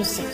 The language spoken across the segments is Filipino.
Music.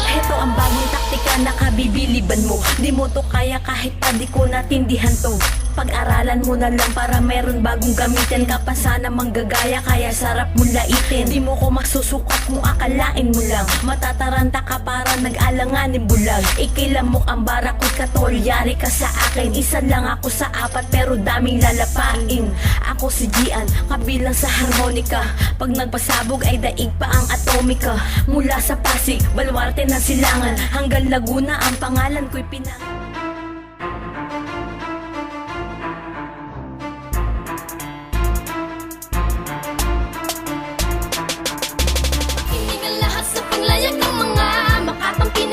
Heto ang bagong taktika na kabibiliban mo. Di mo to kaya kahit pa di ko natindihan to. Pag-aralan mo na lang para meron bagong gamitin ka pa sana manggagaya kaya sarap mong laitin. Di mo ko magsusukot kung akalain mo lang. Matataranta ka para nag-alanganin bulag. Ikilamok ang barakot katol, yari ka sa akin. Isa lang ako sa apat pero daming lalapain. Ako si Gian, kabilang sa harmonika. Pag nagpasabog ay daig pa ang atomika. Mula sa Pasig, Baluarte ng Silangan hanggang Laguna ang pangalan ko'y pinang.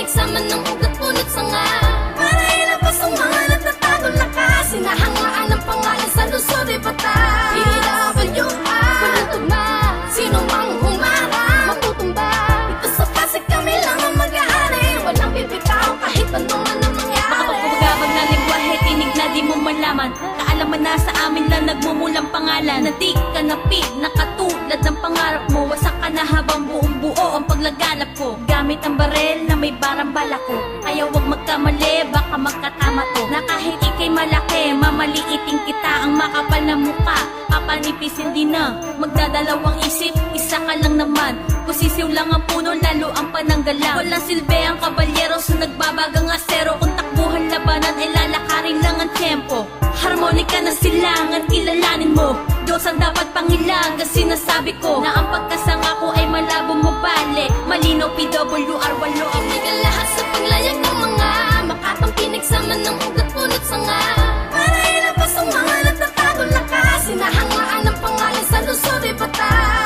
Sama ng ugat, punot sanga para ilabas ang mga nagtatagong lakas. Sinahangaan ang pangalan sa lungsod ay batas. PWR, walang tugma, sino mang humarang matutumba. Ito sa Pasig kami lang ang mag-aari. Walang bibitaw kahit anong mangyari. Makapagpagabag na lingwahe, tinig na di mo malaman. Kaalaman na sa amin lang nagmumulang pangalan. Na di ka napi, nakatulad ng pangarap mo. Wasak ka na habang buong buo ang paglaganap ko. Gamit ang barel na may barang bala ko. Kaya wag magkamali, baka magkatama to. Na kahit ikay malaki, mamaliiting kita. Ang makapal na muka, papanipisin din na. Magdadalawang isip, isa ka lang naman. Kung sisiw lang ang puno, lalo ang pananggalang. Walang silbi ang kabalyero sa nagbabagang asero. Kung takbuhan labanan, ay lalakarin lang ang tempo. Harmonika ng silangan, kilalanin mo. Diyos ang dapat pangilang, kasi sinasabi ko na ang pagkasanga ko ay malabo mo bale. Malinaw PWR, walo ang Inigal lahat sa paglayag ng mga makatang pinagsama ng ugat, punot sanga para ilabas ang mga nagtatagong lakas. Sinahangaan ang pangalan sa lungsod ay batas.